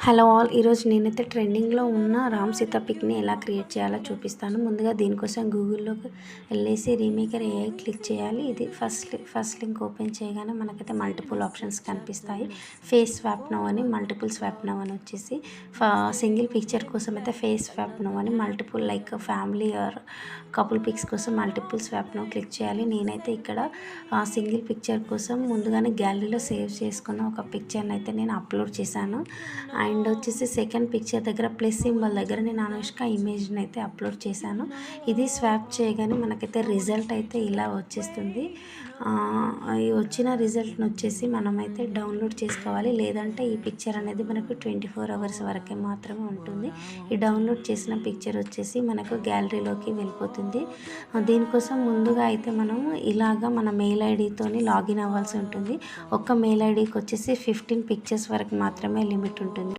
Hello all, ఈరోజు నేనైతే ట్రెండింగ్లో ఉన్న రామ్ సీత పిక్ని ఎలా క్రియేట్ చేయాలో చూపిస్తాను. ముందుగా దీనికోసం గూగుల్లోకి వెళ్ళేసి రీమేకర్ ఏఐ క్లిక్ చేయాలి. ఇది ఫస్ట్ లింక్ ఓపెన్ చేయగానే మనకైతే మల్టిపుల్ ఆప్షన్స్ కనిపిస్తాయి. ఫేస్ స్వాప్ నౌ అని, మల్టిపుల్ స్వాప్ నౌ అని వచ్చేసి సింగిల్ పిక్చర్ కోసం అయితే ఫేస్ స్వాప్ నౌ అని, multiple like family or couple pics కోసం మల్టిపుల్ స్వాప్ నౌ క్లిక్ చేయాలి. నేనైతే ఇక్కడ సింగిల్ పిక్చర్ కోసం ముందుగానే గ్యాలరీలో సేవ్ చేసుకున్న ఒక పిక్చర్ని అయితే నేను అప్లోడ్ చేశాను. అండ్ వచ్చేసి సెకండ్ పిక్చర్ దగ్గర ప్లస్ సింబల్ దగ్గర నేను అనుష్క ఇమేజ్ని అయితే అప్లోడ్ చేశాను. ఇది స్వాప్ చేయగానే మనకైతే రిజల్ట్ అయితే ఇలా వచ్చేస్తుంది. ఈ వచ్చిన రిజల్ట్ని వచ్చేసి మనమైతే డౌన్లోడ్ చేసుకోవాలి. లేదంటే ఈ పిక్చర్ అనేది మనకు 24 అవర్స్ వరకే మాత్రమే ఉంటుంది. ఈ డౌన్లోడ్ చేసిన పిక్చర్ వచ్చేసి మనకు గ్యాలరీలోకి వెళ్ళిపోతుంది. దీనికోసం ముందుగా అయితే మనం ఇలాగా మన మెయిల్ ఐడితోని లాగిన్ అవ్వాల్సి ఉంటుంది. ఒక్క మెయిల్ ఐడికి వచ్చేసి 15 పిక్చర్స్ వరకు మాత్రమే లిమిట్ ఉంటుంది.